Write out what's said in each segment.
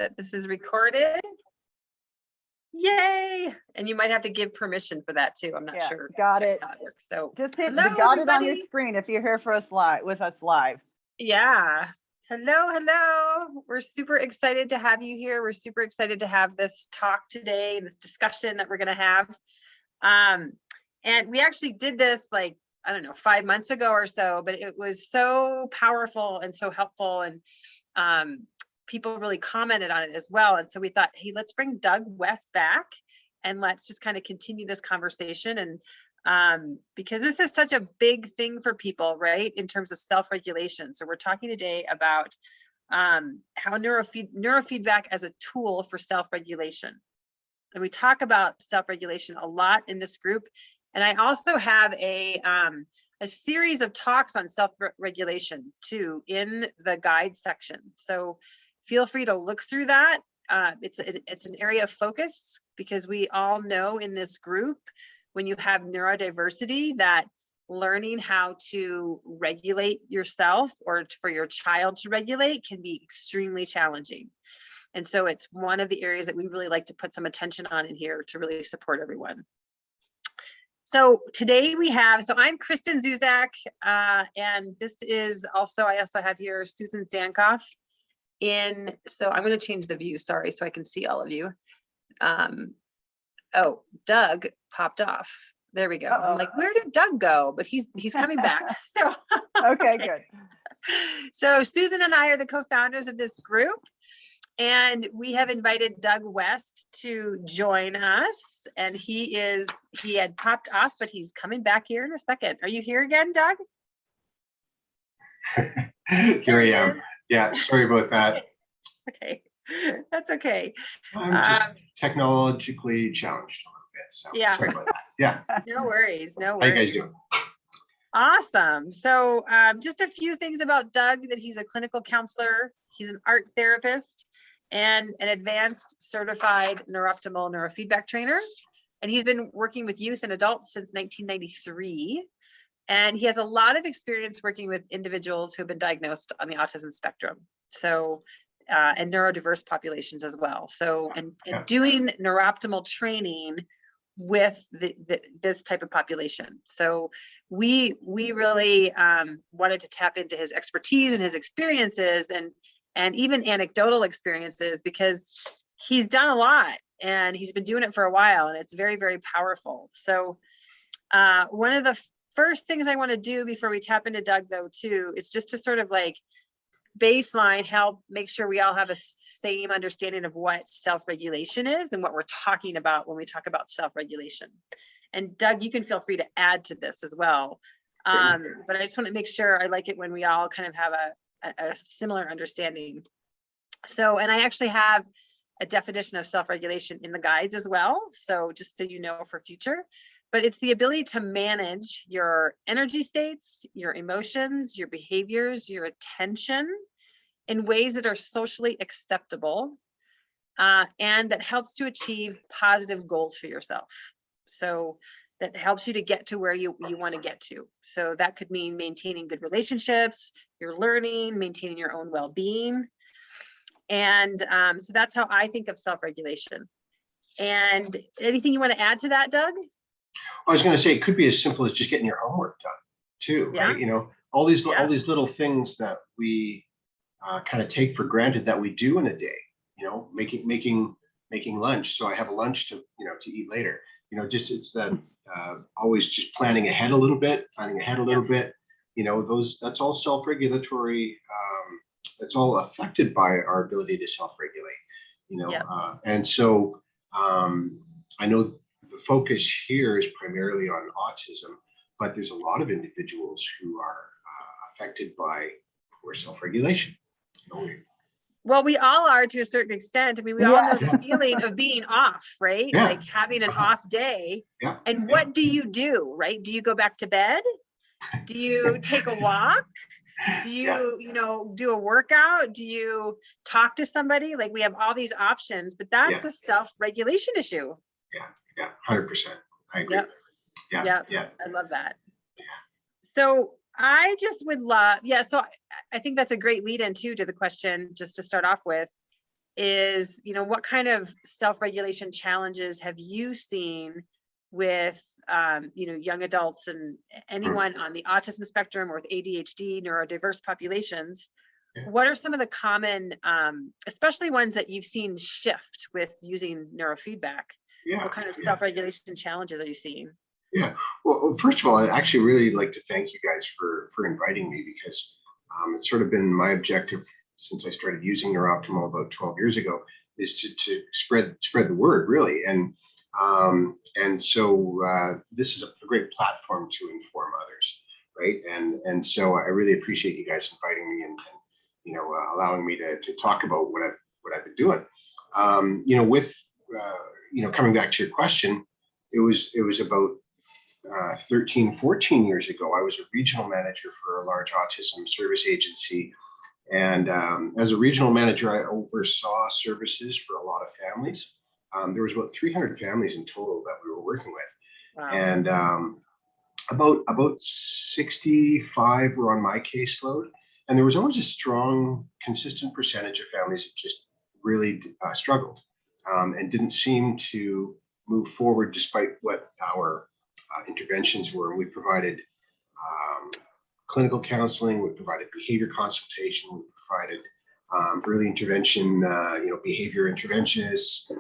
that this is recorded. Yay! And you might have to give permission for that too. I'm not sure. Got it. How it works. So just hit hello, got everybody. it on your screen if you're here for us live with us live. Yeah. Hello. We're super excited to have you here. We're super excited to have this talk today, this discussion that we're going to have. And we actually did this like, I don't know, 5 months ago or so, but it was so powerful and so helpful. And people really commented on it as well. And so we thought, hey, let's bring Doug West back and let's just kind of continue this conversation. And because this is such a big thing for people, right, in terms of self-regulation. So we're talking today about how neurofeedback as a tool for self-regulation. And we talk about self-regulation a lot in this group. And I also have a series of talks on self-regulation too in the guide section. So feel free to look through that. It's an area of focus because we all know in this group, when you have neurodiversity, that learning how to regulate yourself or for your child to regulate can be extremely challenging. And so it's one of the areas that we really like to put some attention on in here to really support everyone. So today I'm Kristenne Zuzac, and this is also, I also have here Susan Tsakow so I'm going to change the view, sorry, so I can see all of you. Oh, Doug popped off. There we go. I'm like, where did Doug go? But he's coming back. So okay, good. So Susan and I are the co-founders of this group. And we have invited Doug West to join us. And he had popped off, but he's coming back here in a second. Are you here again, Doug? Here I am. Yeah, sorry about that. Okay, that's okay. I'm just technologically challenged a little bit, so yeah. Sorry about that. Yeah. No worries. How you guys doing? Awesome. So just a few things about Doug, that he's a clinical counselor, he's an art therapist, and an advanced certified NeurOptimal neurofeedback trainer. And he's been working with youth and adults since 1993. And he has a lot of experience working with individuals who have been diagnosed on the autism spectrum. So, and neurodiverse populations as well. So, and doing NeurOptimal training with this type of population. So we really wanted to tap into his expertise and his experiences and even anecdotal experiences, because he's done a lot and he's been doing it for a while, and it's very, very powerful. So one of the first things I want to do before we tap into Doug, though, too, is just to sort of like baseline, help make sure we all have a same understanding of what self-regulation is and what we're talking about when we talk about self-regulation. And Doug, you can feel free to add to this as well. But I just want to make sure, I like it when we all kind of have a similar understanding. So, and I actually have a definition of self-regulation in the guides as well. So just so you know for future. But it's the ability to manage your energy states, your emotions, your behaviors, your attention in ways that are socially acceptable and that helps to achieve positive goals for yourself. So that helps you to get to where you want to get to. So that could mean maintaining good relationships, your learning, maintaining your own well-being. And so that's how I think of self-regulation. And anything you want to add to that, Doug? I was going to say, it could be as simple as just getting your homework done too, right? You know, all these little things that we kind of take for granted that we do in a day, you know, making lunch. So I have a lunch to eat later, just, it's that always just planning ahead a little bit, that's all self-regulatory. That's all affected by our ability to self-regulate, and so I know the focus here is primarily on autism, but there's a lot of individuals who are affected by poor self-regulation. Well, we all are to a certain extent. I mean, we all know the feeling of being off, right? Yeah. Like having an off day. Yeah. And what do you do, right? Do you go back to bed? Do you take a walk? Do you, do a workout? Do you talk to somebody? Like, we have all these options, but that's a self-regulation issue. Yeah, 100%. I agree. Yeah. I love that. So I just would love, so I think that's a great lead in too to the question, just to start off with. is, what kind of self-regulation challenges have you seen with, young adults and anyone on the autism spectrum or with ADHD, neurodiverse populations? Yeah. What are some of the common, especially ones that you've seen shift with using neurofeedback? Yeah. What kind of self-regulation challenges are you seeing? Yeah. Well, first of all, I'd actually really like to thank you guys for inviting me, because it's sort of been my objective since I started using NeurOptimal about 12 years ago, is to spread the word, really. And so this is a great platform to inform others, right? And so I really appreciate you guys inviting me and allowing me to talk about what I've been doing. Coming back to your question, it was about 13, 14 years ago. I was a regional manager for a large autism service agency. And as a regional manager, I oversaw services for a lot of families. There was about 300 families in total that we were working with. Wow. And about 65 were on my caseload. And there was always a strong, consistent percentage of families that just really struggled and didn't seem to move forward despite what our interventions were. We provided clinical counseling, we provided behavior consultation, we provided early intervention, behavior interventionists,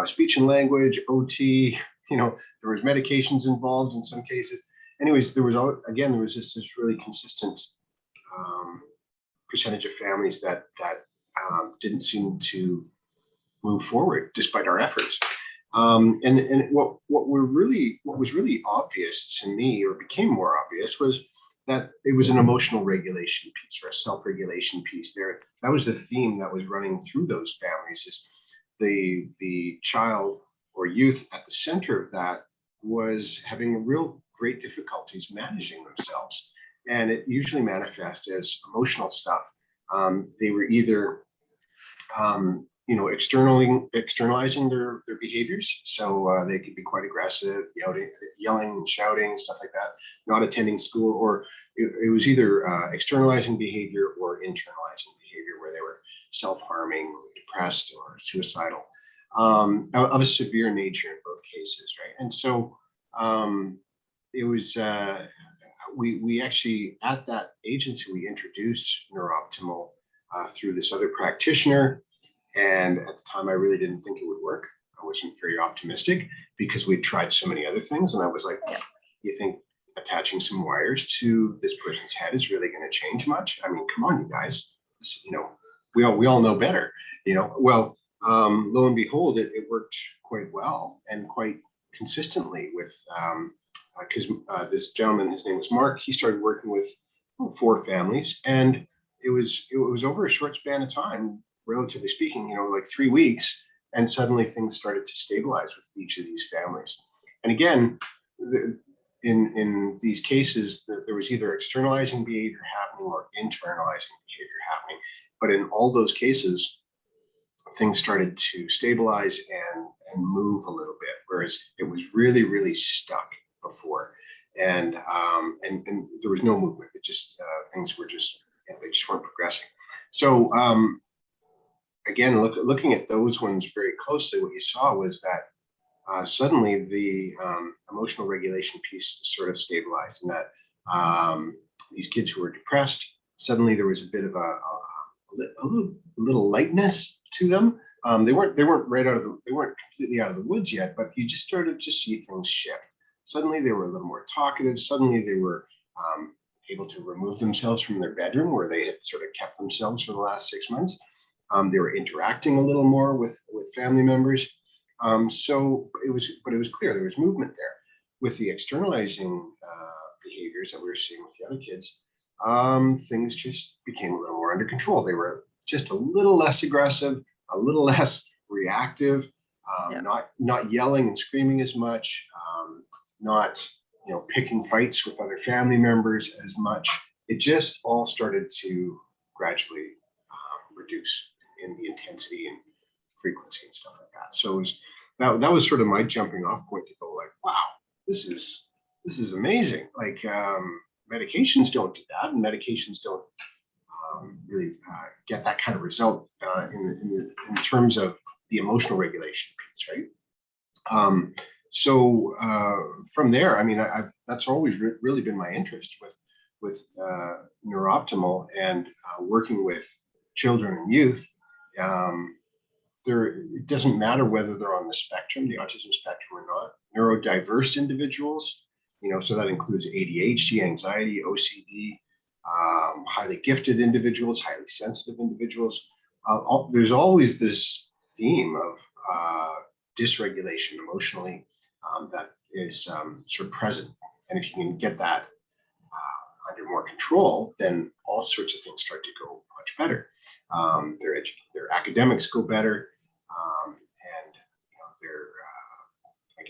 speech and language, OT, there was medications involved in some cases. Anyways, there was just this really consistent percentage of families that didn't seem to move forward despite our efforts. And what was really obvious to me, or became more obvious, was that it was an emotional regulation piece, or a self-regulation piece there. That was the theme that was running through those families, is the child or youth at the center of that was having real great difficulties managing themselves. And it usually manifests as emotional stuff. They were either externalizing their behaviors. So they could be quite aggressive, yelling and shouting, stuff like that, not attending school, or it was either externalizing behavior or internalizing behavior, where they were self-harming, depressed, or suicidal, of a severe nature in both cases, right? And so it was, we actually, at that agency, we introduced NeurOptimal through this other practitioner. And at the time, I really didn't think it would work. I wasn't very optimistic, because we'd tried so many other things. And I was like, you think attaching some wires to this person's head is really going to change much? I mean, come on, you guys. We all know better. Well, lo and behold, it worked quite well and quite consistently with, because this gentleman, his name was Mark, he started working with 4 families, and it was over a short span of time, relatively speaking, like 3 weeks, and suddenly things started to stabilize with each of these families. And again, in these cases, there was either externalizing behavior happening or internalizing behavior happening. But in all those cases, things started to stabilize and move a little bit, whereas it was really, really stuck before. And there was no movement. It just, things were just, they just weren't progressing. So again, looking at those ones very closely, what you saw was that suddenly the emotional regulation piece sort of stabilized, and that these kids who were depressed, suddenly there was a bit of a little lightness to them. They weren't completely out of the woods yet, but you just started to see things shift. Suddenly they were a little more talkative. Suddenly they were able to remove themselves from their bedroom, where they had sort of kept themselves for the last 6 months. They were interacting a little more with family members. So it was clear there was movement there. With the externalizing behaviors that we were seeing with the other kids, things just became a little more under control. They were just a little less aggressive, a little less reactive, not yelling and screaming as much, not picking fights with other family members as much. It just all started to gradually reduce in the intensity and frequency and stuff like that. So that was sort of my jumping off point to go like, wow, this is amazing. Like medications don't do that, and medications don't really get that kind of result in terms of the emotional regulation piece, right? So from there, I mean, that's always really been my interest with NeurOptimal and working with children and youth. It doesn't matter whether they're on the spectrum, the autism spectrum or not. Neurodiverse individuals, so that includes ADHD, anxiety, OCD, highly gifted individuals, highly sensitive individuals. There's always this theme of dysregulation emotionally that is sort of present. And if you can get that under more control, then all sorts of things start to go much better. Their academics go better,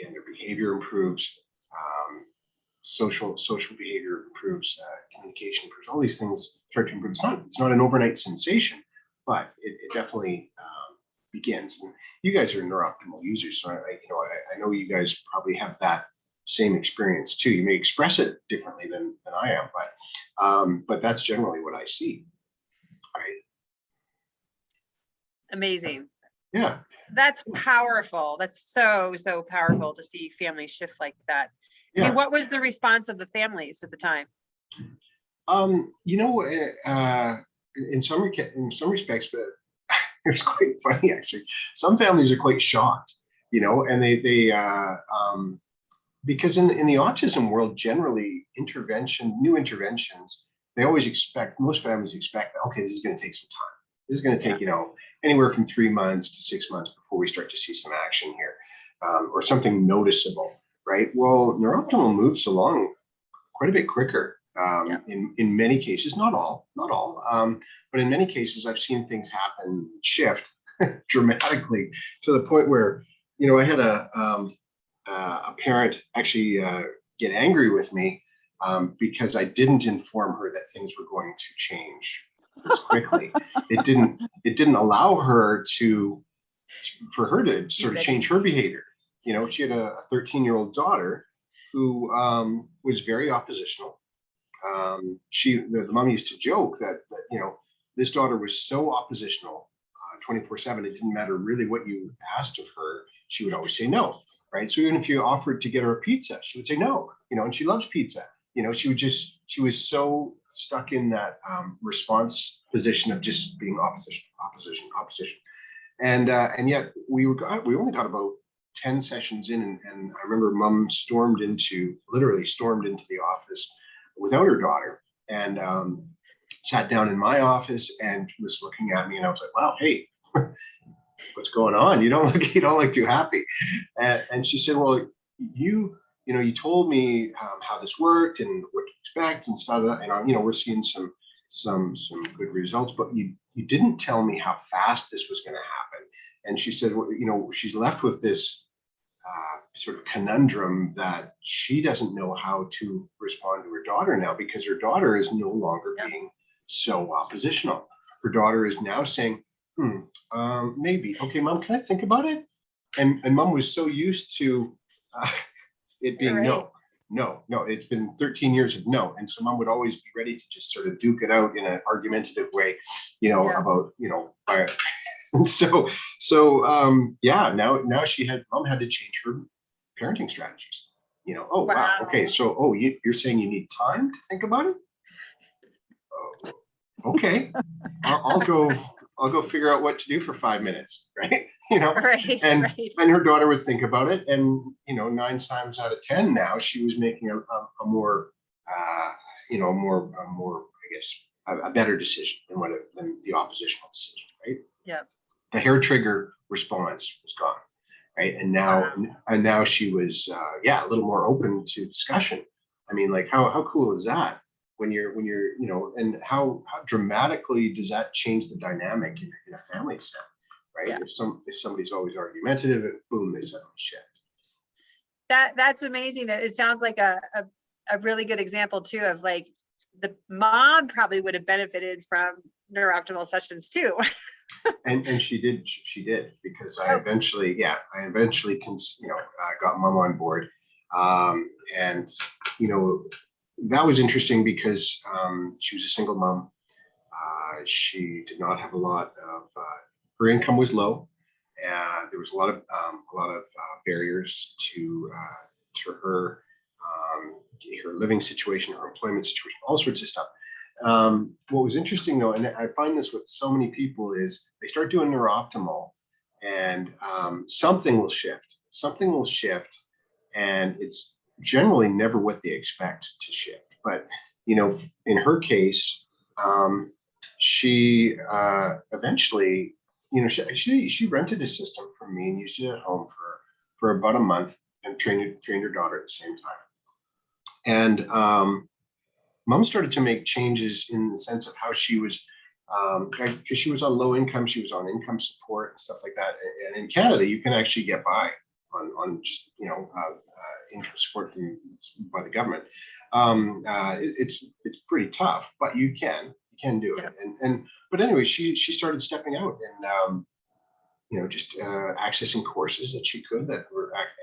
and their behavior improves. Social behavior improves, communication improves. All these things start to improve. It's not an overnight sensation, but it definitely begins. And you guys are NeurOptimal users, so I know you guys probably have that same experience too. You may express it differently than I am, but that's generally what I see. Right? Amazing. Yeah. That's powerful. That's so powerful to see families shift like that. Yeah. I mean, what was the response of the families at the time? In some respects, but it's quite funny actually. Some families are quite shocked, and they because in the autism world, generally new interventions, most families expect, okay, this is going to take some time. This is going to take, anywhere from 3 months to 6 months before we start to see some action here, or something noticeable, right? Well, NeurOptimal moves along quite a bit quicker in many cases, not all, but in many cases, I've seen things shift dramatically to the point where, I had a parent actually get angry with me because I didn't inform her that things were going to change this quickly. It didn't allow her for her to sort of change her behavior. She had a 13-year-old daughter who was very oppositional. The mom used to joke that this daughter was so oppositional 24/7. It didn't matter really what you asked of her. She would always say no. Right. So even if you offered to get her a pizza, she would say no, and she loves pizza. She was so stuck in that response position of just being opposition. And yet we only got about 10 sessions in. And I remember mom literally stormed into the office without her daughter and sat down in my office and was looking at me. And I was like, wow, hey, what's going on? You don't look too happy. And she said, well, you told me how this worked and what to expect and stuff. And we're seeing some good results, but you didn't tell me how fast this was going to happen. And she said, well, she's left with this sort of conundrum that she doesn't know how to respond to her daughter now, because her daughter is no longer being so oppositional. Her daughter is now saying, maybe. Okay, mom, can I think about it? And mom was so used to it being no. It's been 13 years of no. And so mom would always be ready to just sort of duke it out in an argumentative way, about, and so now mom had to change her parenting strategies, wow. Okay. So, you're saying you need time to think about it? Oh, okay. I'll go figure out what to do for 5 minutes, right? Right. And her daughter would think about it, and 9 times out of 10 now she was making a more I guess a better decision than the oppositional decision, right? Yeah. The hair trigger response was gone, right? And now she was a little more open to discussion. I mean, like how cool is that? When you're and how dramatically does that change the dynamic in a family set, right? Yeah. If somebody's always argumentative, boom, they suddenly shift. That's amazing. It sounds like a really good example too of like the mom probably would have benefited from NeurOptimal sessions too. and she did because I eventually got mom on board, and that was interesting because she was a single mom. She did not have a lot of, her income was low. There was a lot of barriers to her, her living situation, her employment situation, all sorts of stuff. What was interesting though, and I find this with so many people, is they start doing NeurOptimal, and something will shift, and it's generally never what they expect to shift. But in her case, she eventually, she rented a system from me and used it at home for about a month, and trained her daughter at the same time. And Mom started to make changes in the sense of how she was, because she was on low income, she was on income support and stuff like that. And in Canada, you can actually get by on just income support by the government. It's pretty tough, but you can do it. But anyway, she started stepping out and just accessing courses that she could,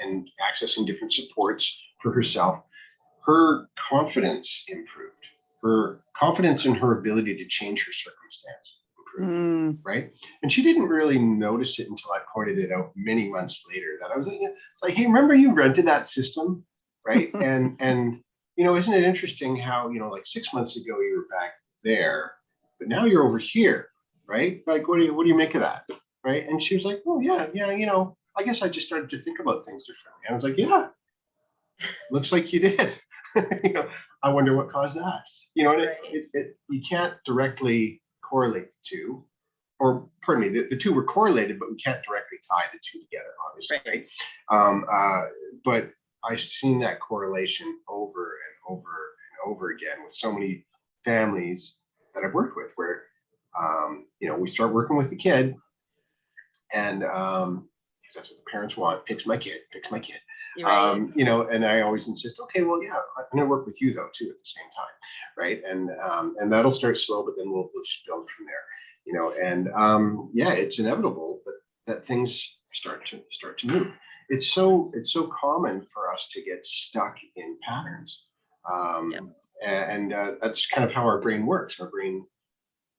and accessing different supports for herself. Her confidence improved. Her confidence in her ability to change her circumstance improved, right? And she didn't really notice it until I pointed it out many months later, that I was like, it's like, hey, remember you rented that system, right? and isn't it interesting how, like 6 months ago you were back there, but now you're over here, right? Like, what do you make of that, right? And she was like, oh yeah, I guess I just started to think about things differently. And I was like, yeah, looks like you did. I wonder what caused that. And you can't directly correlate the two, or pardon me, the two were correlated, but we can't directly tie the two together, obviously, right? But I've seen that correlation over and over and over again with so many families that I've worked with, where we start working with the kid, and because that's what the parents want, fix my kid. Right. And I always insist, okay, well, yeah, I'm going to work with you though too at the same time, right? And that'll start slow, but then we'll just build from there, and it's inevitable that things start to move. It's so common for us to get stuck in patterns, and that's kind of how our brain works. Our brain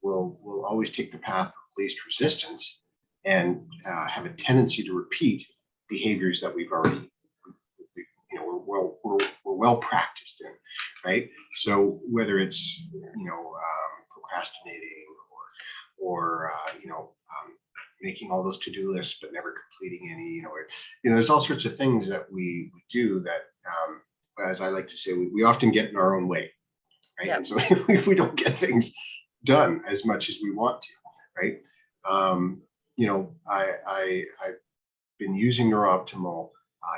will always take the path of least resistance, and have a tendency to repeat behaviors that we've already, we're well practiced in, right? So whether it's procrastinating, or making all those to-do lists but never completing any, there's all sorts of things that we do that, as I like to say, we often get in our own way, right? And so we don't get things done as much as we want to, right? I've been using NeurOptimal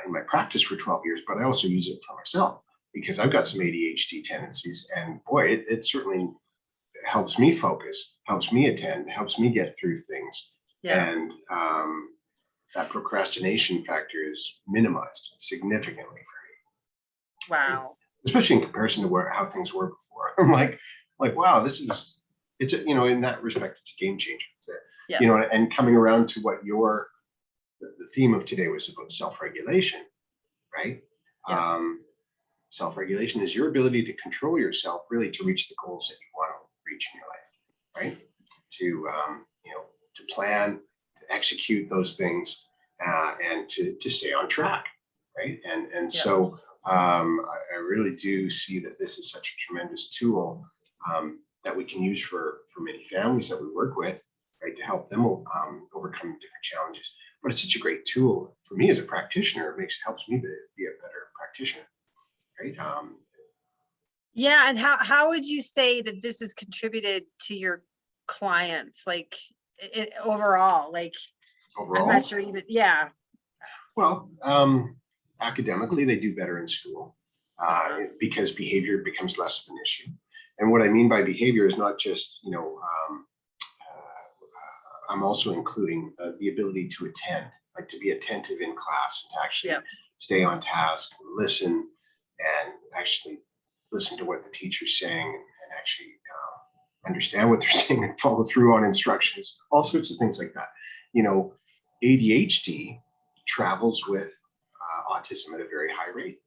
in my practice for 12 years, but I also use it for myself because I've got some ADHD tendencies, and boy, it certainly helps me focus, helps me attend, helps me get through things. And that procrastination factor is minimized significantly for me. Wow. Especially in comparison to how things were before. I'm like, wow, it's in that respect, it's a game changer. And coming around to what the theme of today was about self-regulation, right? Self-regulation is your ability to control yourself, really, to reach the goals that you want to reach in your life, right? To plan, to execute those things, and to stay on track, right? So I really do see that this is such a tremendous tool that we can use for many families that we work with, right, to help them overcome different challenges. But it's such a great tool for me as a practitioner. It helps me to be a better practitioner, right? And how would you say that this has contributed to your clients, like overall? I'm not sure even. Well, academically, they do better in school because behavior becomes less of an issue. And what I mean by behavior is not just, I'm also including the ability to attend, like to be attentive in class and to actually stay on task, listen, and actually listen to what the teacher's saying, and actually understand what they're saying and follow through on instructions, all sorts of things like that. ADHD travels with autism at a very high rate.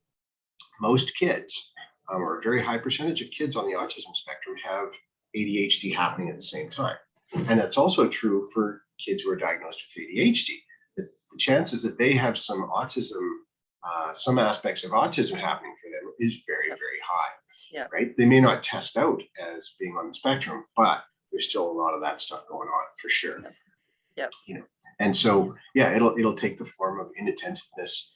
Most kids, or a very high percentage of kids on the autism spectrum, have ADHD happening at the same time. And that's also true for kids who are diagnosed with ADHD. The chances that they have some autism, some aspects of autism happening for them is very, very high. Yeah. Right? They may not test out as being on the spectrum, but there's still a lot of that stuff going on for sure. Yep. You know, and so yeah, it'll take the form of inattentiveness.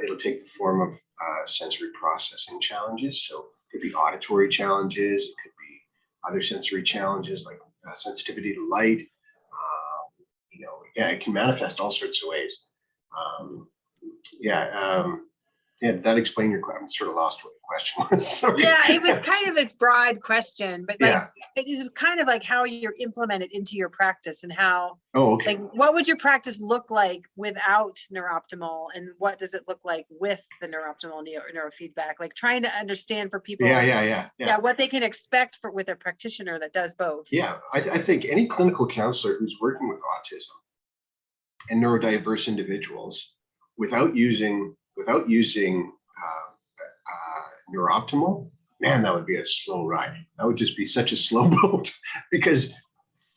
It'll take the form of sensory processing challenges. So it could be auditory challenges. It could be other sensory challenges like sensitivity to light. You know, yeah, it can manifest all sorts of ways. Yeah, did that explain your question? I'm sort of lost what the question was. Sorry. Yeah, it was kind of this broad question, but like Yeah. it is kind of like how you're implemented into your practice and how, Oh, okay. like, what would your practice look like without NeurOptimal, and what does it look like with the NeurOptimal neurofeedback? Like trying to understand for people, Yeah, what they can expect with a practitioner that does both. Yeah, I think any clinical counselor who's working with autism and neurodiverse individuals without using NeurOptimal, man, that would be a slow ride. That would just be such a slow boat because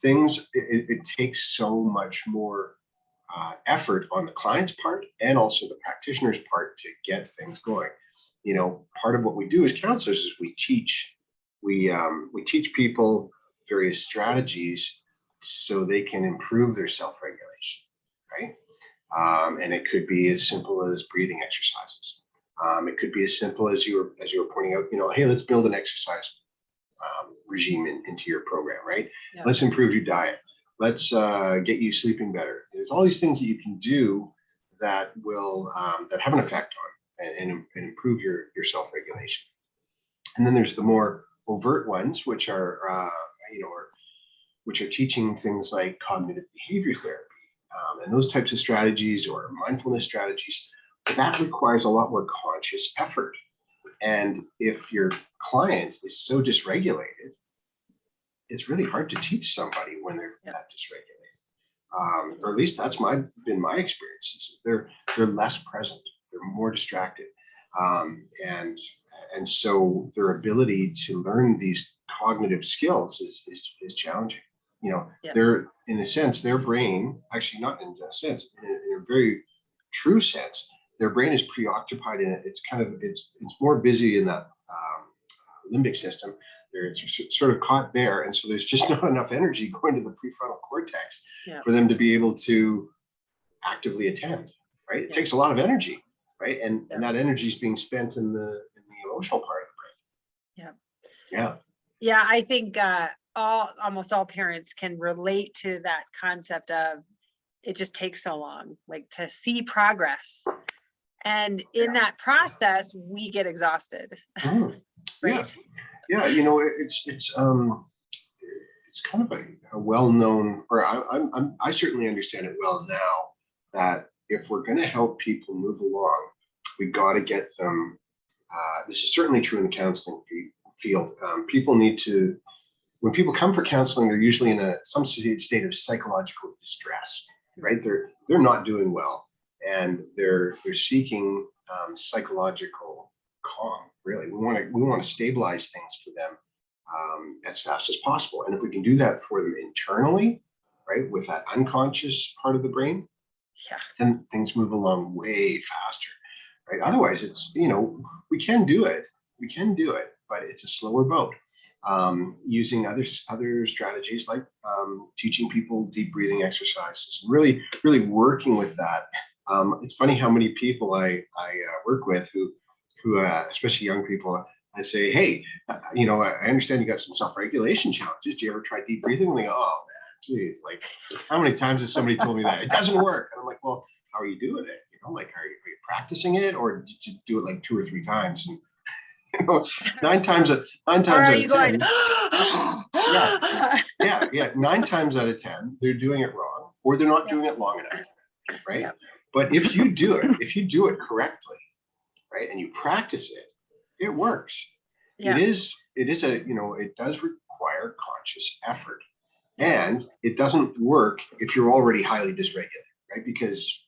it takes so much more effort on the client's part and also the practitioner's part to get things going. You know, part of what we do as counselors is we teach people various strategies so they can improve their self-regulation, right? And it could be as simple as breathing exercises. It could be as simple as you were pointing out, you know, hey, let's build an exercise regime into your program, right? Yeah. Let's improve your diet. Let's get you sleeping better. There's all these things that you can do that will that have an effect on and improve your self-regulation. And then there's the more overt ones, which are which are teaching things like cognitive behavior therapy and those types of strategies or mindfulness strategies. But that requires a lot more conscious effort. And if your client is so dysregulated, it's really hard to teach somebody when they're that dysregulated. Or at least that's been my experience. They're less present. They're more distracted. And so their ability to learn these cognitive skills is challenging. You know, they're, in a sense, their brain, actually not in a sense, in a very true sense, their brain is preoccupied in it. It's more busy in that limbic system. It's sort of caught there. And so there's just not enough energy going to the prefrontal cortex for them to be able to actively attend, right? It takes a lot of energy, right? And that energy is being spent in the emotional part of the brain. Yeah, I think almost all parents can relate to that concept of it just takes so long, like to see progress. And in that process, we get exhausted. Right. Yeah, you know, it's kind of a well-known, or I certainly understand it well now, that if we're going to help people move along, we got to get them. This is certainly true in the counseling field. People need to, when people come for counseling, they're usually in some state of psychological distress, right? They're not doing well, and they're seeking psychological calm. Really, we want to stabilize things for them as fast as possible, and if we can do that for them internally, right, with that unconscious part of the brain, then things move along way faster, right? Otherwise, it's, you know, we can do it, but it's a slower boat. Using other strategies like teaching people deep breathing exercises, and really working with that. It's funny how many people I work with who especially young people, I say, hey, you know, I understand you got some self-regulation challenges. Do you ever try deep breathing? And they go, oh man, geez, like how many times has somebody told me that it doesn't work? And I'm like, well, how are you doing it? You know, like, are you practicing it, or did you do it like 2 or 3 times? And you know, 9 times out of 10, going, yeah, 9 times out of 10, they're doing it wrong, or they're not doing it long enough, right? But if you do it correctly, right, and you practice it, it works. It is a, you know, it does require conscious effort, and it doesn't work if you're already highly dysregulated, right? Because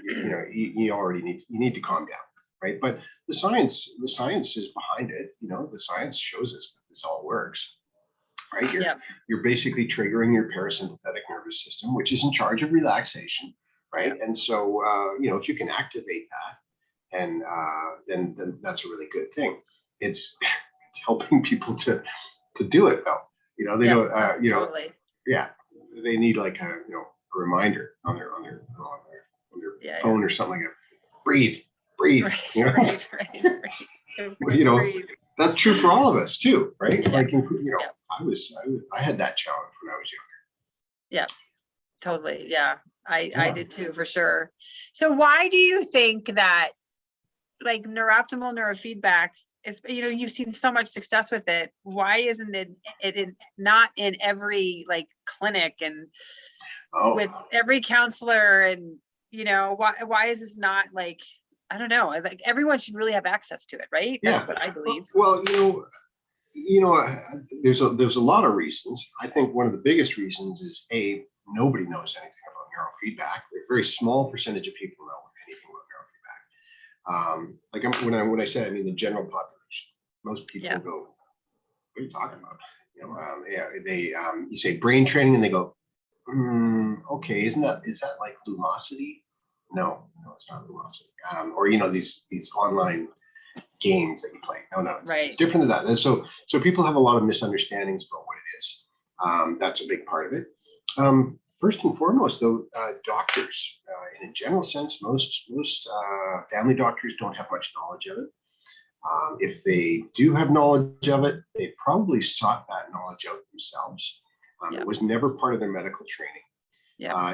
you know you already need to calm down, right? But the science is behind it. You know, the science shows us that this all works. right? You're basically triggering your parasympathetic nervous system, which is in charge of relaxation, right? And so, if you can activate that, and then that's a really good thing. It's helping people to do it though. They don't, totally. they need like a reminder on their phone or something like that. Breathe. Right. Breathe. That's true for all of us too, right? Yeah. Like, I had that challenge when I was younger. Yeah, totally. Yeah, I did too, for sure. So why do you think that like NeurOptimal neurofeedback is, you've seen so much success with it. Why isn't it not in every like clinic and with every counselor, and why is this not like, I don't know, like everyone should really have access to it, right? That's what I believe. Well, there's a lot of reasons. I think one of the biggest reasons is nobody knows anything about neurofeedback. A very small percentage of people know anything about neurofeedback. Like when I say, I mean the general population. Most people go, "What are you talking about?" You say brain training, and they go, "Okay, is that like Lumosity?" No, it's not Lumosity. Or these online games that you play. No, it's different than that. And so people have a lot of misunderstandings about what it is. That's a big part of it. First and foremost, though, doctors, in a general sense, most family doctors don't have much knowledge of it. If they do have knowledge of it, they probably sought that knowledge out themselves. It was never part of their medical training.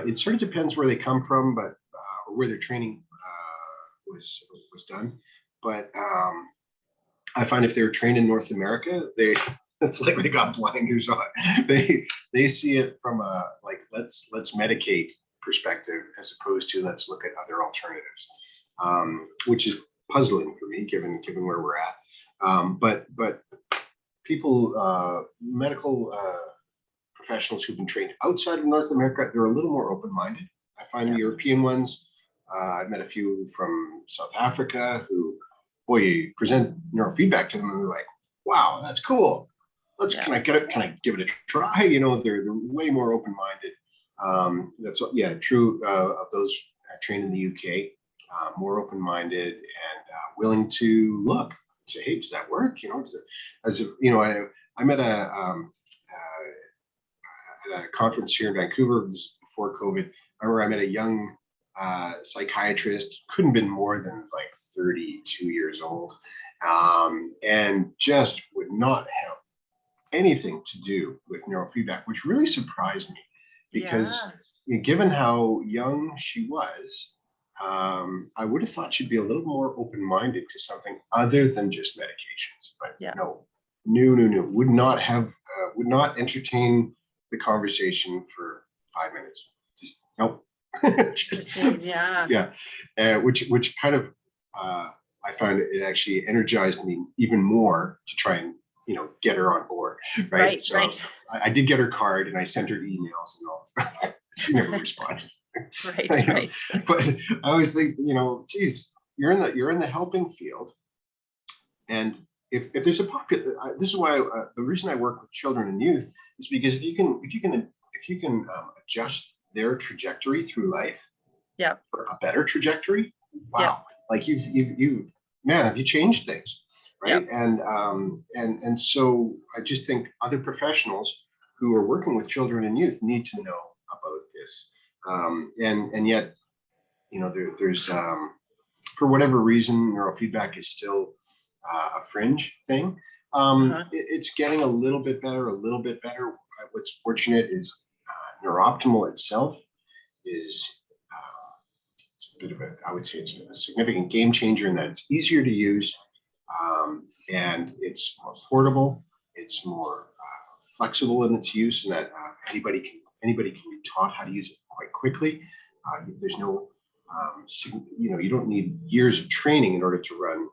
It sort of depends where they come from, but or where their training was done. But I find if they were trained in North America, it's like they got blinders on. They see it from a like let's medicate perspective as opposed to let's look at other alternatives, which is puzzling for me given where we're at. But people, medical professionals who've been trained outside of North America, they're a little more open-minded. I find the European ones. I've met a few from South Africa who, boy, you present neurofeedback to them and they're like, "Wow, that's cool. Can I get it? Can I give it a try?" They're way more open-minded. That's true of those trained in the UK. More open-minded and willing to look, say, "Hey, does that work?" I met at a conference here in Vancouver. This is before COVID. I remember I met a young psychiatrist, couldn't have been more than like 32 years old, and just would not have anything to do with neurofeedback, which really surprised me because given how young she was, I would have thought she'd be a little more open-minded to something other than just medications. But no, would not entertain the conversation for 5 minutes. Just nope. Interesting. Which kind of I find it actually energized me even more to try and get her on board. Right. I did get her card and I sent her emails and all that stuff. She never responded. Right. But I always think, geez, you're in the helping field, and if there's a popular, this is why the reason I work with children and youth is because if you can adjust their trajectory through life, for a better trajectory, wow, like have you changed things, right? And so I just think other professionals who are working with children and youth need to know about this. And yet, there's for whatever reason, neurofeedback is still a fringe thing. It's getting a little bit better. What's fortunate is NeurOptimal itself is it's a bit of I would say it's a significant game changer in that it's easier to use, and it's more portable. It's more flexible in its use, and that anybody can be taught how to use it quite quickly. There's no, you don't need years of training in order to run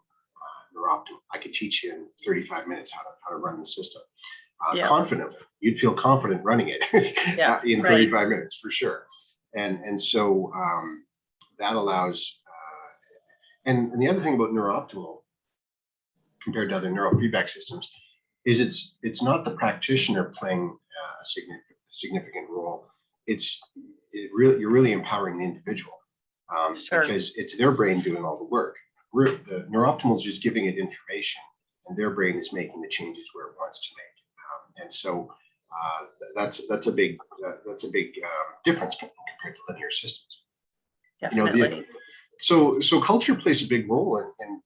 NeurOptimal. I could teach you in 35 minutes how to run the system. Confidently, you'd feel confident running it in 35 minutes for sure. And so that allows. And the other thing about NeurOptimal compared to other neurofeedback systems, is it's not the practitioner playing a significant role. You're really empowering the individual, because it's their brain doing all the work. The NeurOptimal is just giving it information, and their brain is making the changes where it wants to make. And so that's a big difference compared to linear systems. Definitely. So culture plays a big role in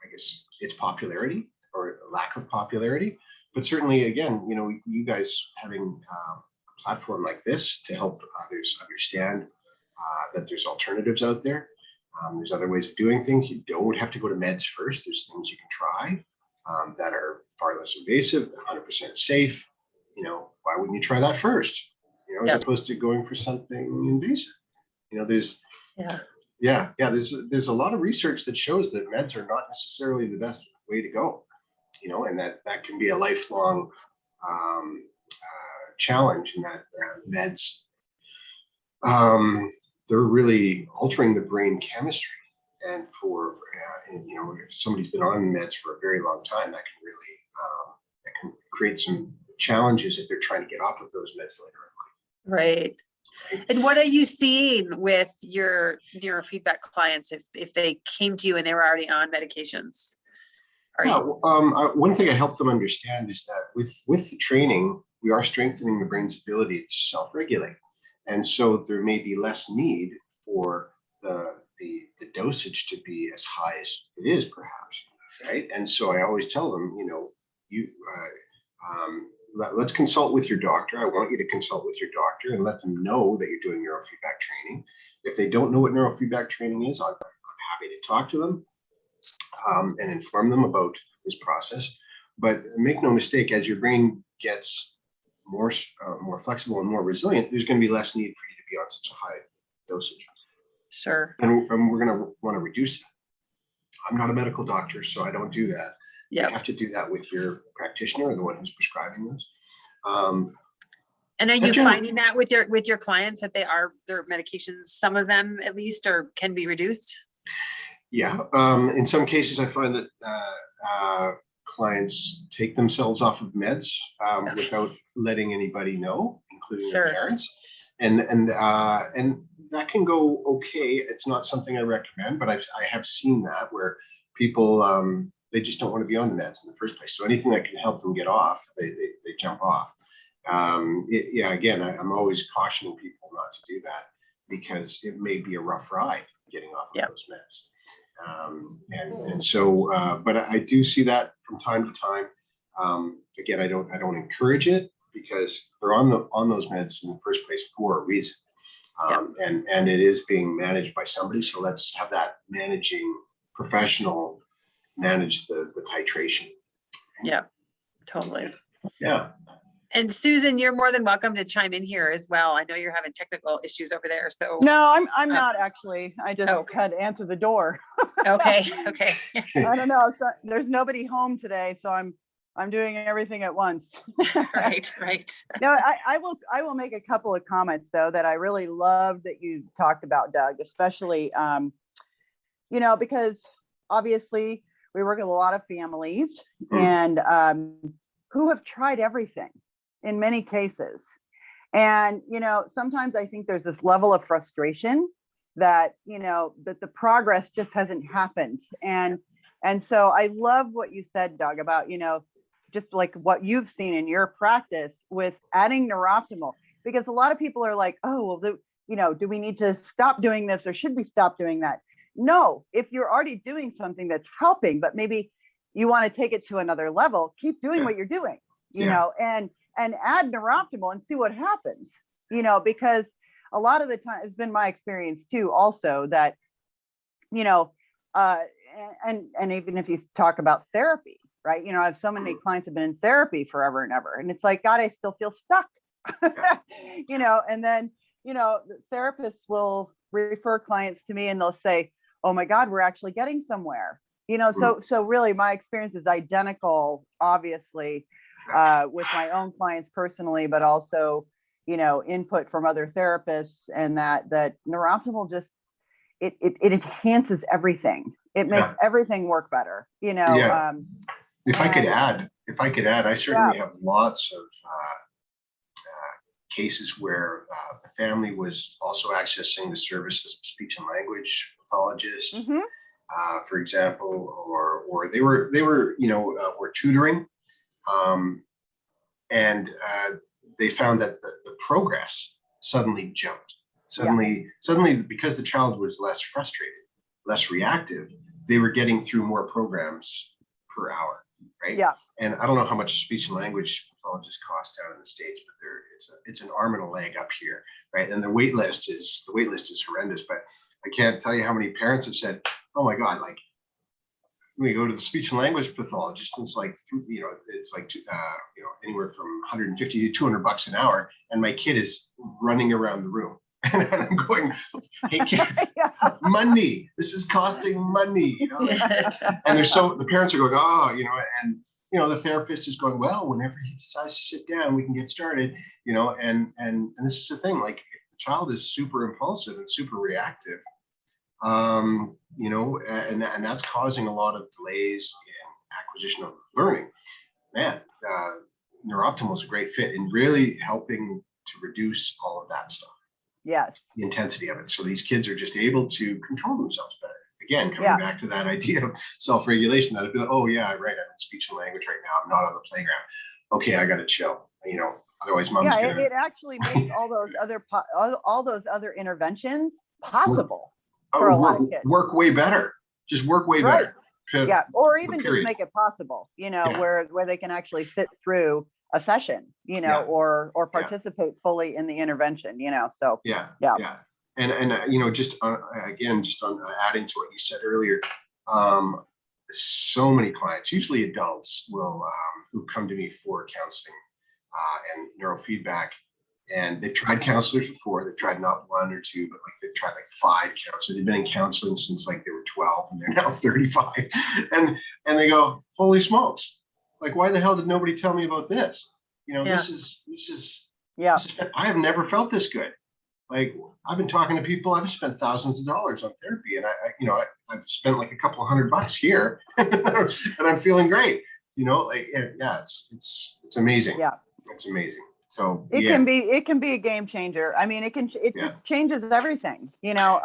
I guess its popularity or lack of popularity. But certainly, again, you guys having a platform like this to help others understand that there's alternatives out there. There's other ways of doing things. You don't have to go to meds first. There's things you can try that are far less invasive, 100% safe. Why wouldn't you try that first? As opposed to going for something invasive. There's there's a lot of research that shows that meds are not necessarily the best way to go. And that can be a lifelong challenge, and that meds they're really altering the brain chemistry. And if somebody's been on meds for a very long time, that can really create some challenges if they're trying to get off of those meds later in life. Right. And what are you seeing with your neurofeedback clients if they came to you and they were already on medications? One thing I help them understand is that with the training, we are strengthening the brain's ability to self-regulate. And so there may be less need for the dosage to be as high as it is, perhaps, right? And so I always tell them, let's consult with your doctor. I want you to consult with your doctor and let them know that you're doing neurofeedback training. If they don't know what neurofeedback training is, I'm happy to talk to them and inform them about this process. But make no mistake, as your brain gets more flexible and more resilient, there's going to be less need for you to be on such a high dosage. Sure. And we're going to want to reduce that. I'm not a medical doctor, so I don't do that. You have to do that with your practitioner or the one who's prescribing those. And are you finding that with your clients that their medications, some of them at least, or can be reduced? Yeah. In some cases, I find that clients take themselves off of meds without letting anybody know, including their parents, and that can go okay. It's not something I recommend, but I have seen that where people they just don't want to be on the meds in the first place. So anything that can help them get off, they jump off. Again, I'm always cautioning people not to do that because it may be a rough ride getting off of those meds. But I do see that from time to time. Again, I don't encourage it because they're on those meds in the first place for a reason. And it is being managed by somebody. So let's have that managing professional manage the titration. Yeah, totally. Yeah. And Susan, you're more than welcome to chime in here as well. I know you're having technical issues over there. So no, I'm not actually. I just had to answer the door. Okay. I don't know. So there's nobody home today, so I'm doing everything at once. Right. No, I will make a couple of comments though that I really love that you talked about, Doug, especially because obviously we work with a lot of families and who have tried everything in many cases. And, sometimes I think there's this level of frustration that, that the progress just hasn't happened. And so I love what you said, Doug, about, just like what you've seen in your practice with adding NeurOptimal, because a lot of people are like, oh, well, do we need to stop doing this or should we stop doing that? No, if you're already doing something that's helping, but maybe you want to take it to another level, keep doing what you're doing, you know, and add NeurOptimal and see what happens, because a lot of the time it's been my experience too, also that, and even if you talk about therapy, right? I have so many clients have been in therapy forever and ever. And it's like, God, I still feel stuck, and then, the therapists will refer clients to me and they'll say, oh my God, we're actually getting somewhere, so really my experience is identical, obviously, with my own clients personally, but also, input from other therapists, and that NeurOptimal just, it enhances everything. It makes everything work better, you know. Yeah. If I could add, I certainly have lots of cases where the family was also accessing the services of speech and language pathologist, for example, or they were were tutoring, and they found that the progress suddenly jumped. Suddenly, because the child was less frustrated, less reactive, they were getting through more programs per hour, right? Yeah. And I don't know how much a speech and language pathologist costs down in the States, but it's an arm and a leg up here, right? And the wait list is horrendous. But I can't tell you how many parents have said, "Oh my God, like when we go to the speech and language pathologist, it's like anywhere from 150 to $200 an hour, and my kid is running around the room." And I'm going, "Hey kid, money. This is costing money, you know." And the parents are going, "Oh, you know," and the therapist is going, "Well, whenever he decides to sit down, we can get started, you know." And this is the thing, like if the child is super impulsive and super reactive, and that's causing a lot of delays in acquisition of learning. Man, NeurOptimal is a great fit in really helping to reduce all of that stuff. Yes. The intensity of it. So these kids are just able to control themselves better. Again, coming back to that idea of self-regulation, that I'd be like, "Oh yeah, right, I'm in speech and language right now. I'm not on the playground. Okay, I got to chill. You know, otherwise mom's gonna." It actually makes all those other interventions possible for a lot of kids. Work way better. Just work way better. Yeah, or even just make it possible, you know, where they can actually sit through a session, you know, or participate fully in the intervention, you know. So and just on adding to what you said earlier, so many clients, usually adults, will who come to me for counseling and neurofeedback, and they've tried counselors before. They've tried not one or two, but like they've tried like 5 counselors. They've been in counseling since like they were 12, and they're now 35, and they go, "Holy smokes! Like, why the hell did nobody tell me about this? You know, this is I have never felt this good. Like, I've been talking to people. I've spent thousands of dollars on therapy, and I've spent like a couple of $100 here, and I'm feeling great. You know, like, it's amazing. Yeah, it's amazing. So it can be a game changer. I mean, it just changes everything. You know,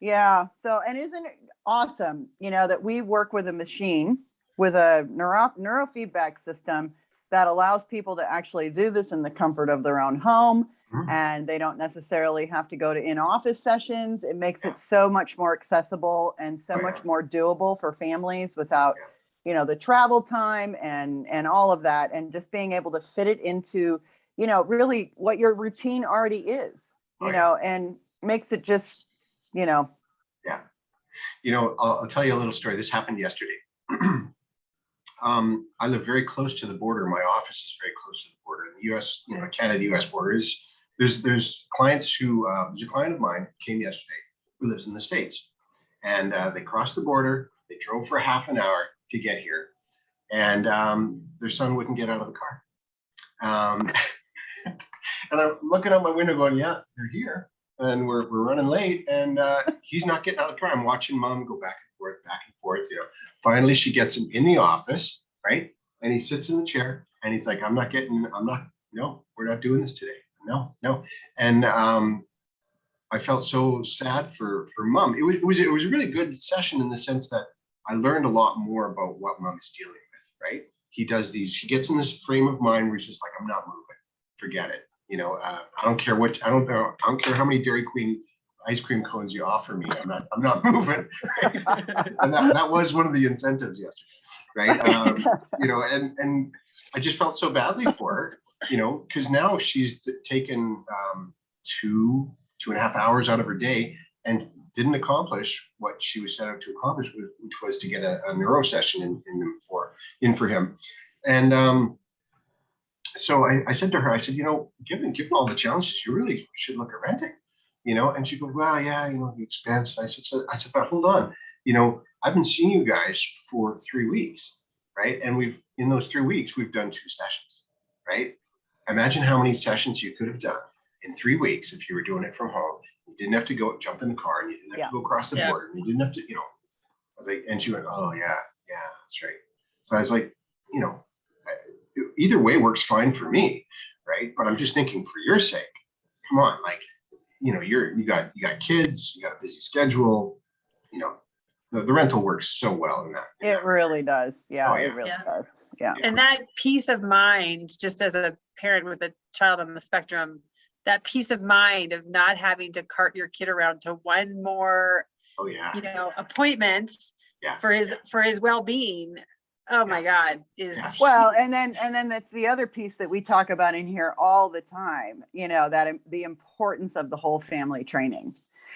So, and isn't it awesome? You know, that we work with a machine, with a neurofeedback system that allows people to actually do this in the comfort of their own home, and they don't necessarily have to go to in-office sessions. It makes it so much more accessible and so much more doable for families without, you know, the travel time and all of that, and just being able to fit it into, you know, really what your routine already is, you know, and makes it just, you know. Yeah. You know, I'll tell you a little story. This happened yesterday. I live very close to the border. My office is very close to the border. In the U.S., you know, Canada-U.S. border is, there's clients who, there's a client of mine came yesterday who lives in the States, and they crossed the border. They drove for half an hour to get here, and their son wouldn't get out of the car. And I'm looking out my window going, "Yeah, they're here, and we're running late, and he's not getting out of the car." I'm watching mom go back and forth, you know. Finally, she gets him in the office, right? And he sits in the chair, and he's like, "No, we're not doing this today. No." And I felt so sad for mom. It was a really good session in the sense that I learned a lot more about what mom is dealing with, right? He gets in this frame of mind where he's just like, "I'm not moving. Forget it. You know, I don't care how many Dairy Queen ice cream cones you offer me. I'm not moving." Right? And that was one of the incentives yesterday, right? You know, and I just felt so badly for her, you know, because now she's taken 2.5 hours out of her day and didn't accomplish what she was set out to accomplish, which was to get a neuro session in for him. And so I said to her, I said, "You know, given all the challenges, you really should look at renting." You know, and she goes, "Well, yeah, you know, the expense." And I said, "But hold on, you know, I've been seeing you guys for 3 weeks, right? And in those 3 weeks, we've done 2 sessions, right? Imagine how many sessions you could have done in 3 weeks if you were doing it from home. You didn't have to go jump in the car, and you didn't have to go across the border, and you didn't have to, I was like, and she went, oh yeah, that's right. So I was like, either way works fine for me, right? But I'm just thinking, for your sake, come on, like, you got kids, you got a busy schedule, the rental works so well in that. It really does. Yeah, it really does. Yeah. And that peace of mind, just as a parent with a child on the spectrum, that peace of mind of not having to cart your kid around to one more, appointment for his well-being. Oh my God, well, and then that's the other piece that we talk about in here all the time, that the importance of the whole family training.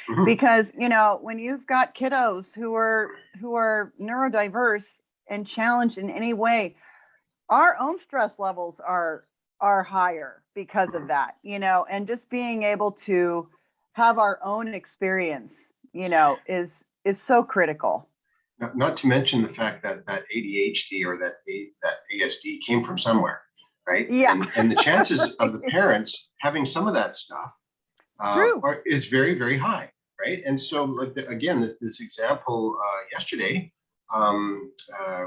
Mm-hmm. Because, when you've got kiddos who are neurodiverse and challenged in any way, our own stress levels are higher because of that, and just being able to have our own experience, is so critical. Not to mention the fact that ADHD or that ASD came from somewhere, right? Yeah. And the chances of the parents having some of that stuff is very, very high, right? And so, like again, this example yesterday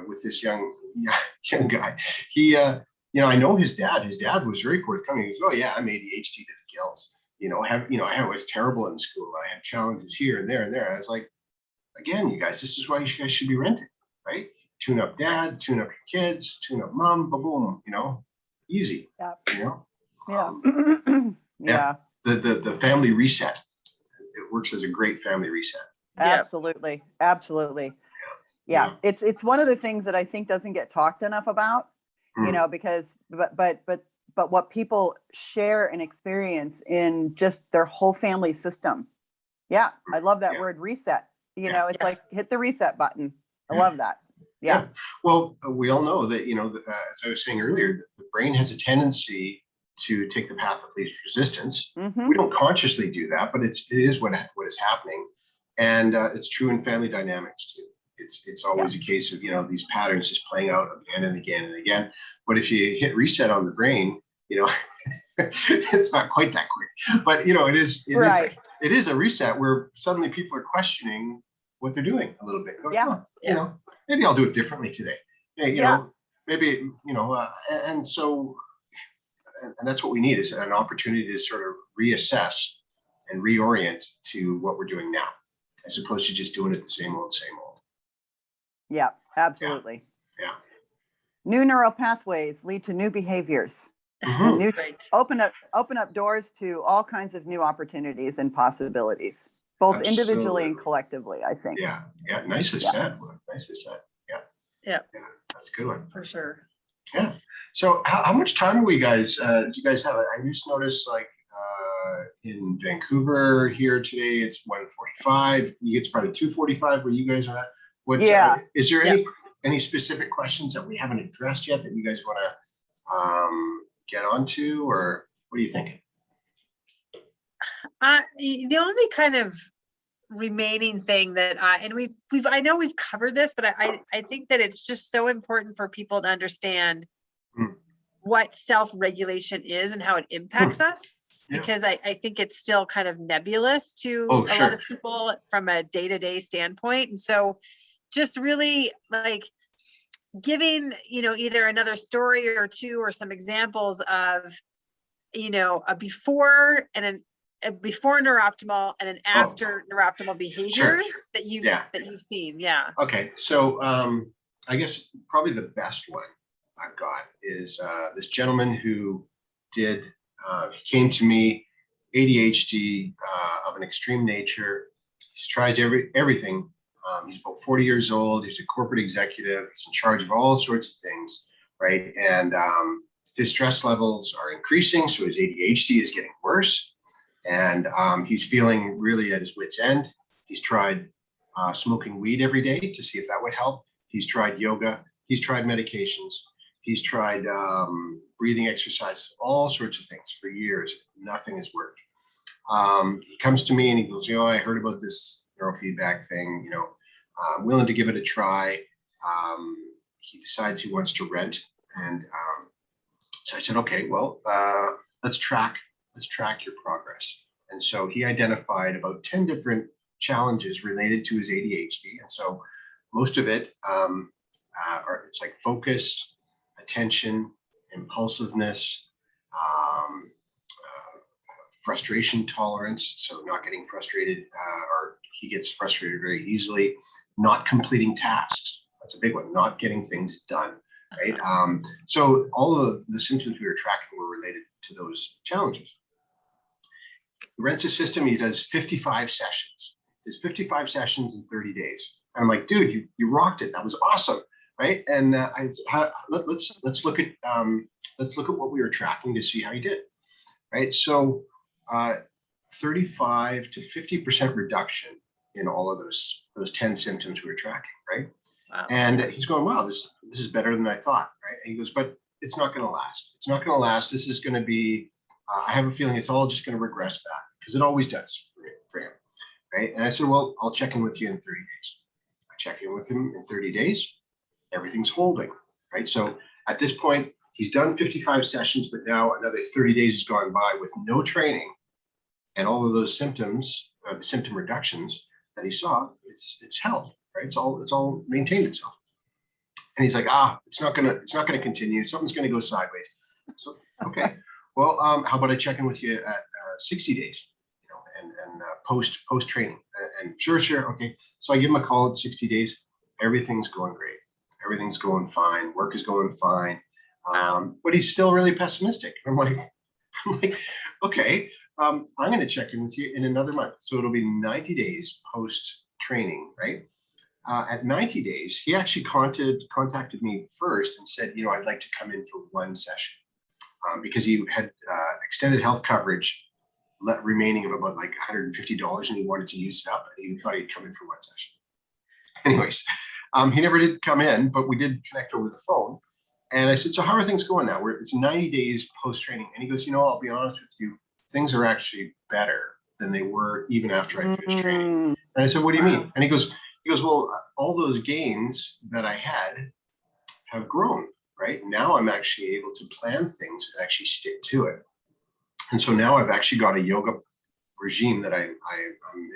with this young guy, he, I know his dad. His dad was very forthcoming. He goes, "Oh yeah, I'm ADHD to the gills. I was terrible in school. I had challenges here and there and there." I was like, again, you guys, this is why you guys should be renting, right? Tune up dad, tune up your kids, tune up mom, boom, easy. Yeah. The family reset. It works as a great family reset. Absolutely. Yeah. It's one of the things that I think doesn't get talked enough about, because but what people share and experience in just their whole family system. Yeah. I love that word, reset. It's like hit the reset button. I love that. Yeah. Well, we all know that, as I was saying earlier, the brain has a tendency to take the path of least resistance. Mm-hmm. We don't consciously do that, but it is what is happening. And it's true in family dynamics too. It's always a case of, these patterns just playing out again and again and again. But if you hit reset on the brain, it's not quite that quick, but it is a reset where suddenly people are questioning what they're doing a little bit. Maybe I'll do it differently today. Maybe, and so, and that's what we need, is an opportunity to sort of reassess and reorient to what we're doing now, as opposed to just doing it the same old. Yeah, absolutely. Yeah. New neural pathways lead to new behaviors. Mm-hmm. Open up doors to all kinds of new opportunities and possibilities, both individually and collectively, I think. Yeah. Nicely said. Yeah. That's a good one. For sure. Yeah. So how much time do you guys have? I just noticed, like, in Vancouver here today, it's 1:45. It's probably 2:45 where you guys are at. Is there any specific questions that we haven't addressed yet that you guys want to get onto, or what are you thinking? The only kind of remaining thing that I know we've covered this, but I think that it's just so important for people to understand what self-regulation is and how it impacts us, because I think it's still kind of nebulous to a lot of people from a day-to-day standpoint. And so just really like giving, either another story or two or some examples of, a before and a before NeurOptimal and an after NeurOptimal behaviors that you've seen. Yeah. Okay. So I guess probably the best one I've got is this gentleman who he came to me, ADHD of an extreme nature. He's tried everything. He's about 40 years old. He's a corporate executive. He's in charge of all sorts of things, right? And his stress levels are increasing, so his ADHD is getting worse. And he's feeling really at his wit's end. He's tried smoking weed every day to see if that would help. He's tried yoga. He's tried medications. He's tried breathing exercises, all sorts of things for years. Nothing has worked. He comes to me and he goes, I heard about this neurofeedback thing, I'm willing to give it a try. He decides he wants to rent. And so I said, okay, well, let's track your progress. And so he identified about 10 different challenges related to his ADHD. And so most of it, it's like focus, attention, impulsiveness, frustration tolerance, so not getting frustrated, or he gets frustrated very easily, not completing tasks. That's a big one, not getting things done, right? So all of the symptoms we were tracking were related to those challenges. He rents a system, he does 55 sessions. There's 55 sessions in 30 days. And I'm like, dude, you rocked it. That was awesome, right? And let's look at what we were tracking to see how you did, right? So 35 to 50% reduction in all of those 10 symptoms we were tracking, right? Wow. And he's going, wow, this is better than I thought, right? And he goes, but it's not going to last. It's not going to last. This is going to be, I have a feeling it's all just going to regress back, because it always does for him, right? And I said, well, I'll check in with you in 30 days. I check in with him in 30 days. Everything's holding, right? So at this point, he's done 55 sessions, but now another 30 days has gone by with no training, and all of those symptoms, the symptom reductions that he saw, it's held, right? It's all maintained itself. And he's like, it's not gonna continue. Something's gonna go sideways. So okay, well, how about I check in with you at 60 days, and post training, and sure, okay. So I give him a call at 60 days. Everything's going great. Everything's going fine. Work is going fine. But he's still really pessimistic. I'm like, okay, I'm going to check in with you in another month. So it'll be 90 days post training, right? At 90 days, he actually contacted me first and said, I'd like to come in for one session, because he had extended health coverage remaining of about like $150, and he wanted to use it up, and he thought he'd come in for one session. Anyways, he never did come in, but we did connect over the phone. And I said, so how are things going now? It's 90 days post-training. And he goes, I'll be honest with you, things are actually better than they were even after I finished training. And I said, what do you mean? And he goes, well, all those gains that I had have grown, right? Now I'm actually able to plan things and actually stick to it. And so now I've actually got a yoga regime that I'm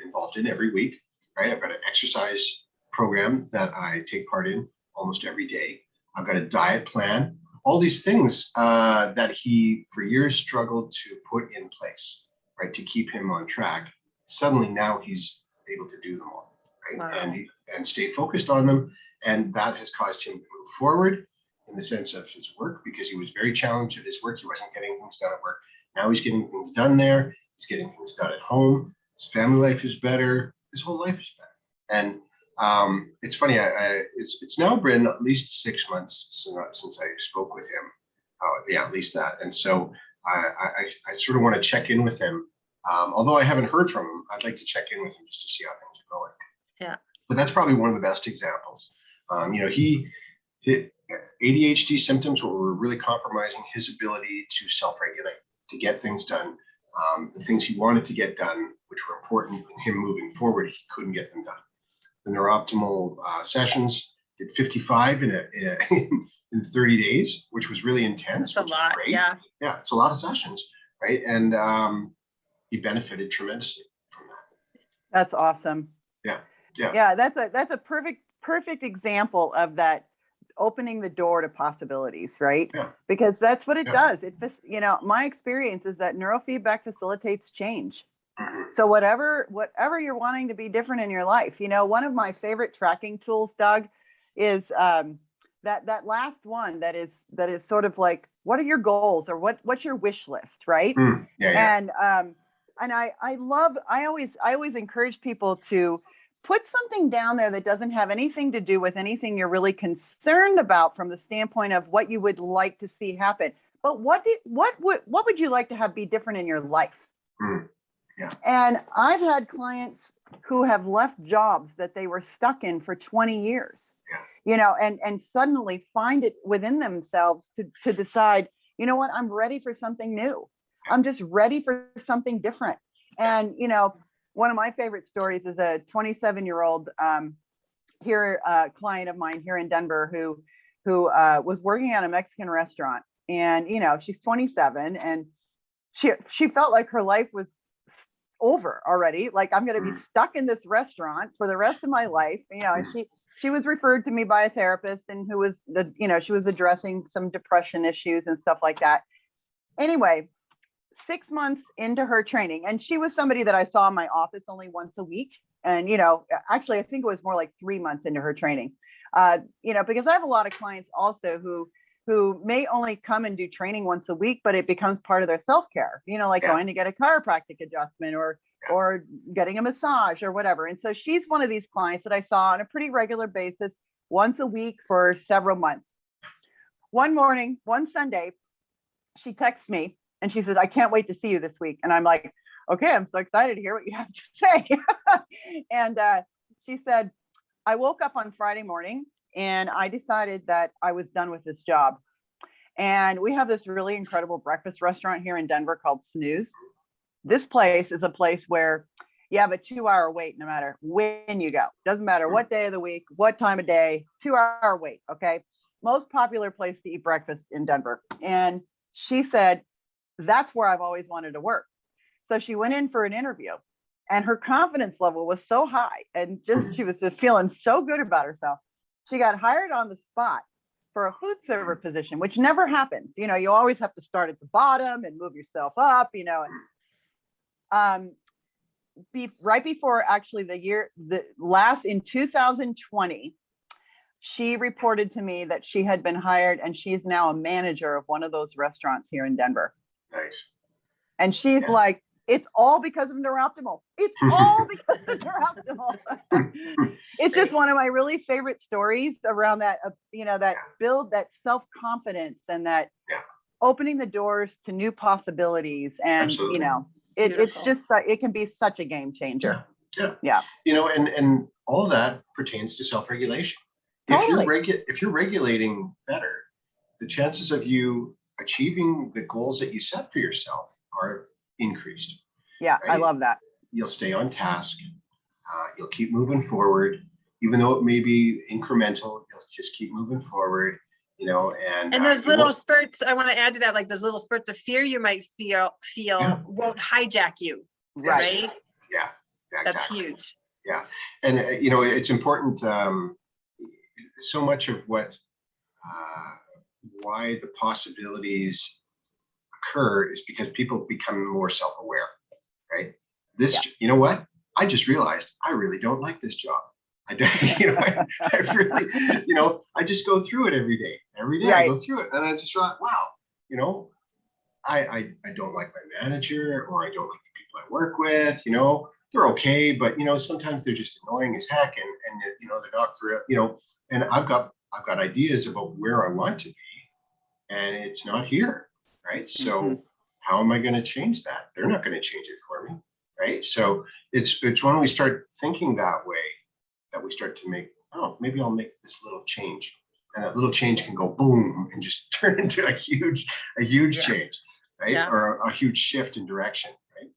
involved in every week, right? I've got an exercise program that I take part in almost every day. I've got a diet plan, all these things that he for years struggled to put in place, right, to keep him on track. Suddenly now he's able to do them all, right? Wow. And stay focused on them. And that has caused him to move forward in the sense of his work, because he was very challenged at his work. He wasn't getting things done at work. Now he's getting things done there. He's getting things done at home. His family life is better. His whole life is better. And it's funny, it's now been at least 6 months since I spoke with him. At least that. And so I sort of want to check in with him. Although I haven't heard from him, I'd like to check in with him just to see how things are going. Yeah. But that's probably one of the best examples. He ADHD symptoms were really compromising his ability to self-regulate, to get things done. The things he wanted to get done, which were important in him moving forward, he couldn't get them done. The NeurOptimal sessions did 55 in 30 days, which was really intense. That's a lot, great. Yeah, it's a lot of sessions, right? And he benefited tremendously from that. That's awesome. Yeah. That's a perfect example of that, opening the door to possibilities, right? Yeah. Because that's what it does. It just, my experience is that neurofeedback facilitates change. So whatever you're wanting to be different in your life, one of my favorite tracking tools, Doug, is that last one that is sort of like, what are your goals, or what's your wish list, right? And I always encourage people to put something down there that doesn't have anything to do with anything you're really concerned about from the standpoint of what you would like to see happen. But what would you like to have be different in your life? Yeah. And I've had clients who have left jobs that they were stuck in for 20 years, and suddenly find it within themselves to decide, what, I'm ready for something new. I'm just ready for something different. And, one of my favorite stories is a 27-year-old client of mine here in Denver who was working at a Mexican restaurant, and, she's 27, and she felt like her life was over already. Like, I'm going to be stuck in this restaurant for the rest of my life, and she was referred to me by a therapist, and who was she was addressing some depression issues and stuff like that. Anyway, 6 months into her training, and she was somebody that I saw in my office only once a week. And, actually, I think it was more like 3 months into her training, because I have a lot of clients also who may only come and do training once a week, but it becomes part of their self-care, going to get a chiropractic adjustment or getting a massage or whatever. And so she's one of these clients that I saw on a pretty regular basis, once a week for several months. One morning, one Sunday, she texts me and she says, "I can't wait to see you this week." And I'm like, "Okay, I'm so excited to hear what you have to say." And she said, "I woke up on Friday morning and I decided that I was done with this job. And we have this really incredible breakfast restaurant here in Denver called Snooze. This place is a place where you have a 2-hour wait no matter when you go. Doesn't matter what day of the week, what time of day, 2-hour wait. Okay. Most popular place to eat breakfast in Denver." And she said, "That's where I've always wanted to work." So she went in for an interview, and her confidence level was so high, and she was just feeling so good about herself. She got hired on the spot for a food server position, which never happens. You always have to start at the bottom and move yourself up, right before actually in 2020, she reported to me that she had been hired, and she's now a manager of one of those restaurants here in Denver. Nice. And she's like, "It's all because of NeurOptimal. It's all because of NeurOptimal." It's just one of my really favorite stories around that, that build that self-confidence and that opening the doors to new possibilities. And, it's just, it can be such a game changer. Yeah. And all of that pertains to self-regulation. Totally. If you're regulating better, the chances of you achieving the goals that you set for yourself are increased. Yeah, right? I love that. You'll stay on task. You'll keep moving forward, even though it may be incremental. You'll just keep moving forward, and those little spurts, I want to add to that, like those little spurts of fear you might feel won't hijack you. Right. Yeah. That's huge. Yeah. And, it's important. So much of why the possibilities occur is because people become more self-aware, right? You know what? I just realized I really don't like this job. I really, I just go through it every day. I go through it, and I just thought, wow, I don't like my manager, or I don't like the people I work with. They're okay, but sometimes they're just annoying as heck, and they're not for and I've got ideas about where I want to be, and it's not here, right? So how am I going to change that? They're not going to change it for me, right? So it's when we start thinking that way that we start to make, maybe I'll make this little change, and that little change can go boom and just turn into a huge change, right? Or a huge shift in direction, right?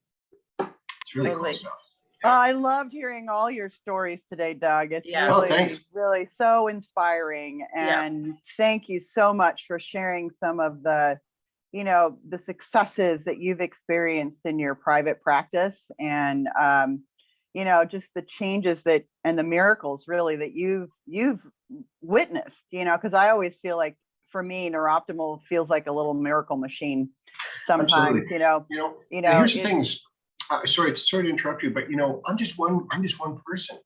It's really cool stuff. I loved hearing all your stories today, Doug. It's really so inspiring. And thank you so much for sharing some of the, the successes that you've experienced in your private practice, and, just the changes and the miracles really that you've witnessed, because I always feel like, for me, NeurOptimal feels like a little miracle machine sometimes. Absolutely. Here's the things. Sorry to interrupt you, but I'm just one person.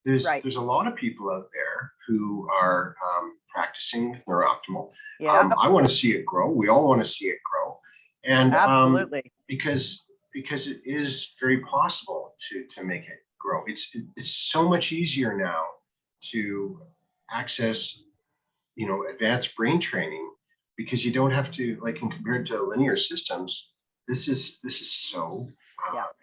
There's a lot of people out there who are practicing with NeurOptimal. I want to see it grow. We all want to see it grow, and absolutely, because it is very possible to make it grow. It's so much easier now to access advanced brain training, because you don't have to, like, in compared to linear systems, this is so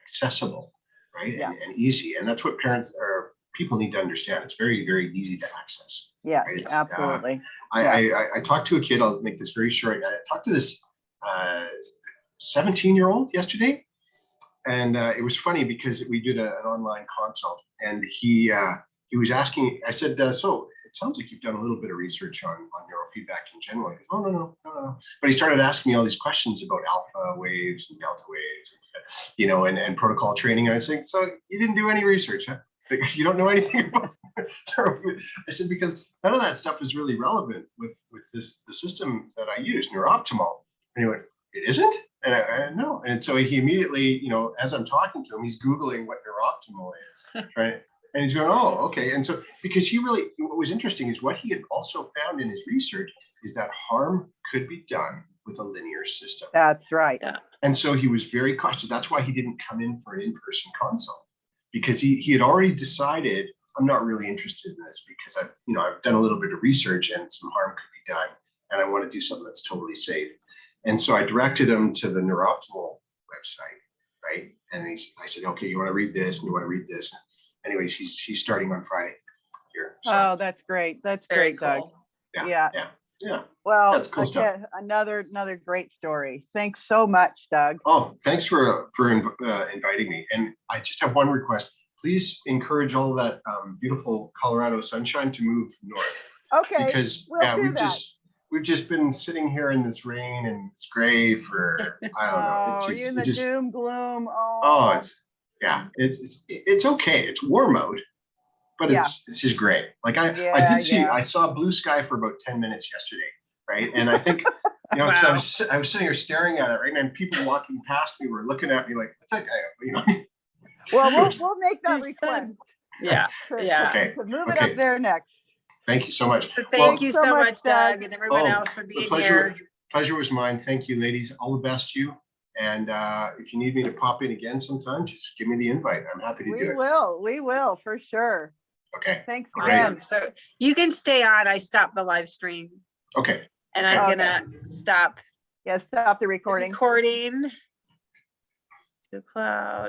accessible, right? And easy. And that's what parents or people need to understand. It's very, very easy to access. Yeah, right? absolutely. I talked to a kid, I'll make this very short. I talked to this 17-year-old yesterday. And it was funny because we did an online consult, and he was asking, I said, so it sounds like you've done a little bit of research on neurofeedback in general. He goes, oh, no. But he started asking me all these questions about alpha waves and delta waves, and protocol training. And I was saying, so you didn't do any research, huh? Because you don't know anything about neurofeedback. I said, because none of that stuff is really relevant with the system that I use, NeurOptimal. And he went, it isn't? And I no. And so he immediately, as I'm talking to him, he's Googling what NeurOptimal is, right? And he's going, oh, okay. And so, because what was interesting is what he had also found in his research is that harm could be done with a linear system. That's right. Yeah. And so he was very cautious. That's why he didn't come in for an in-person consult, because he had already decided, I'm not really interested in this because I've done a little bit of research and some harm could be done. And I want to do something that's totally safe. And so I directed him to the NeurOptimal website, right? And I said, okay, you want to read this and you want to read this. Anyways, he's starting on Friday here. So. Oh, that's great. That's Very great, Doug. cool. Yeah. Well, That's cool stuff. Another great story. Thanks so much, Doug. Oh, thanks for inviting me. And I just have one request. Please encourage all that beautiful Colorado sunshine to move north. Okay. Because we've just been sitting here in this rain and it's gray for I don't know. It's just, in the doom gloom. It's okay. It's warm out, but it's just gray. Like I saw blue sky for about 10 minutes yesterday, right? And I think Wow. I was sitting here staring at it, right? And people walking past me were looking at me like, what's that guy? Well, we'll make that Your request. son. Yeah. Okay. To move it up there next. Thank you so much. So thank you so much, Doug, and everyone else for being here. Pleasure was mine. Thank you, ladies. All the best to you. And if you need me to pop in again sometime, just give me the invite. I'm happy to do it. We will for sure. Okay. Thanks All again. right. So you can stay on. I stopped the live stream. Okay. And I'm gonna stop Stop the recording. to cloud.